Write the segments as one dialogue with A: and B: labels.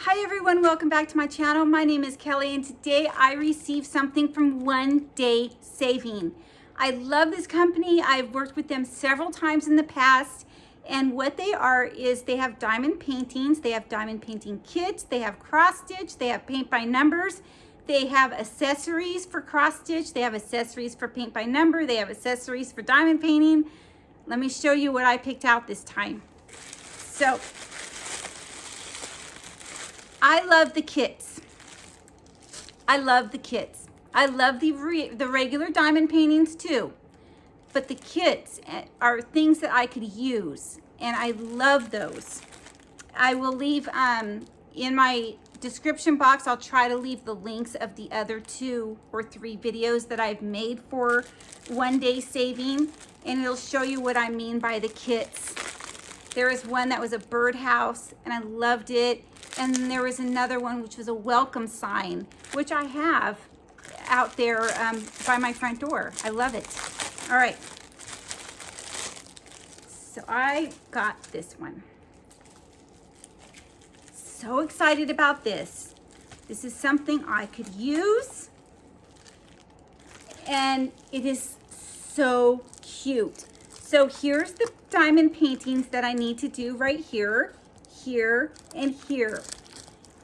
A: Hi everyone, welcome back to my channel. My name is Kelly and today I received something from One Day Saving. I love this company. I've worked with them several times in the past, and what they are is they have diamond paintings, they have diamond painting kits, they have cross stitch, they have paint by numbers, they have accessories for cross stitch, they have accessories for paint by number, they have accessories for diamond painting. Let me show you what I picked out this time. So I love the kits. I love the kits. I love the regular diamond paintings too, but the kits are things that I could use, and I love those. I will leave in my description box, I'll try to leave the links of the other 2 or 3 videos that I've made for One Day Saving, and it'll show you what I mean by the kits. There was one that was a birdhouse, and I loved it. And then there was another one which was a welcome sign, which I have out there by my front door. I love it. All right. So I got this one. So excited about this. This is something I could use. And it is so cute. So here's the diamond paintings that I need to do right here. Here and here.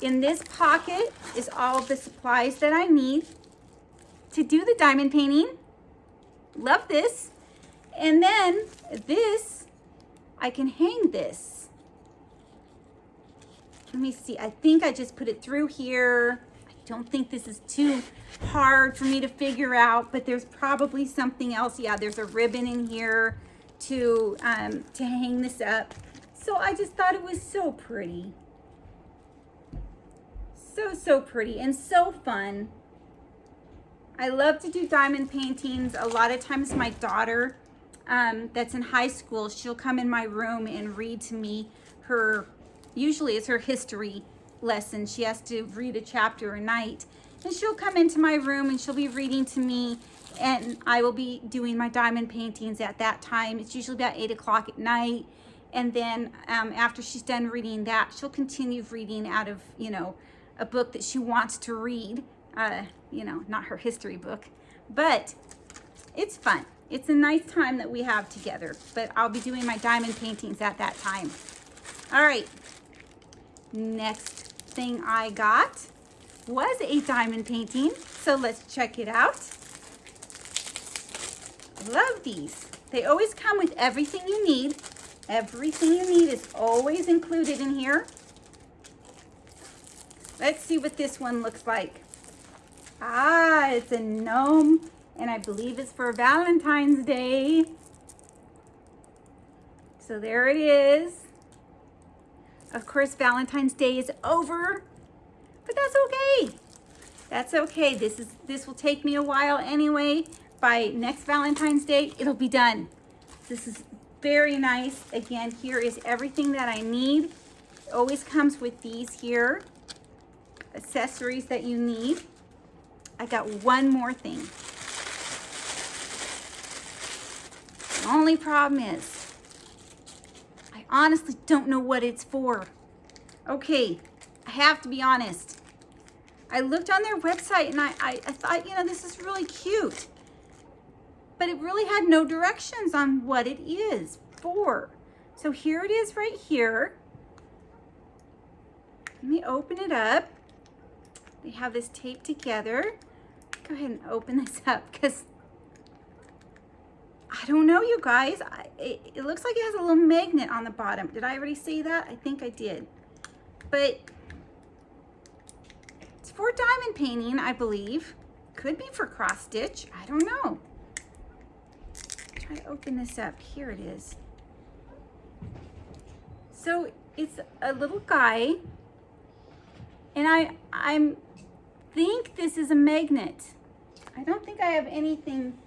A: In this pocket is all of the supplies that I need to do the diamond painting. Love this. And then this, I can hang this. Let me see. I think I just put it through here. I don't think this is too hard for me to figure out, but there's probably something else. Yeah, there's a ribbon in here to hang this up. So I just thought it was so pretty. So pretty and so fun. I love to do diamond paintings. A lot of times my daughter that's in high school, she'll come in my room and read to me usually it's her history lesson. She has to read a chapter a night. And she'll come into my room and she'll be reading to me, and I will be doing my diamond paintings at that time. It's usually about 8 o'clock at night. And then after she's done reading that, she'll continue reading out of, a book that she wants to read. Not her history book, but it's fun. It's a nice time that we have together, but I'll be doing my diamond paintings at that time. All right, next thing I got was a diamond painting. So let's check it out. Love these. They always come with everything you need. Everything you need is always included in here. Let's see what this one looks like. Ah, it's a gnome, and I believe it's for Valentine's Day. So there it is. Of course, Valentine's Day is over, but that's okay. That's okay. This will take me a while anyway. By next Valentine's Day, it'll be done. This is very nice. Again, here is everything that I need. It always comes with these here accessories that you need. I got one more thing. The only problem is I honestly don't know what it's for. Okay, I have to be honest. I looked on their website and I thought, this is really cute. But it really had no directions on what it is for. So here it is right here. Let me open it up. They have this taped together. Go ahead and open this up because I don't know, you guys. It looks like it has a little magnet on the bottom. Did I already say that? I think I did. But it's for diamond painting, I believe. Could be for cross stitch. I don't know. Try to open this up. Here it is. So it's a little guy, and I think this is a magnet. I don't think I have anything.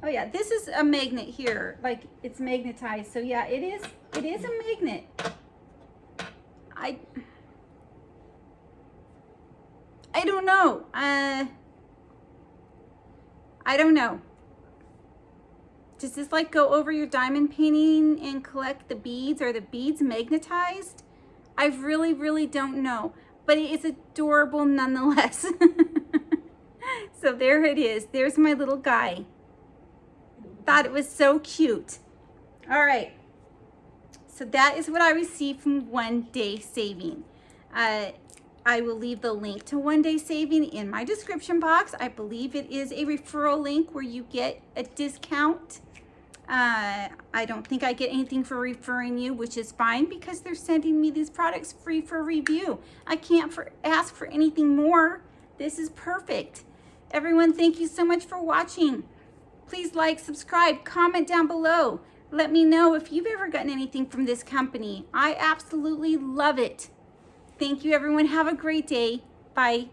A: Oh yeah, this is a magnet here, like it's magnetized. So yeah, it is a magnet. I don't know. I don't know. Does this like go over your diamond painting and collect the beads? Are the beads magnetized? I really, really don't know, but it is adorable nonetheless. So there it is. There's my little guy. Thought it was so cute. All right. So that is what I received from One Day Saving. I will leave the link to One Day Saving in my description box. I believe it is a referral link where you get a discount. I don't think I get anything for referring you, which is fine because they're sending me these products free for review. I can't ask for anything more. This is perfect. Everyone, thank you so much for watching. Please like, subscribe, comment down below. Let me know if you've ever gotten anything from this company. I absolutely love it. Thank you, everyone. Have a great day. Bye.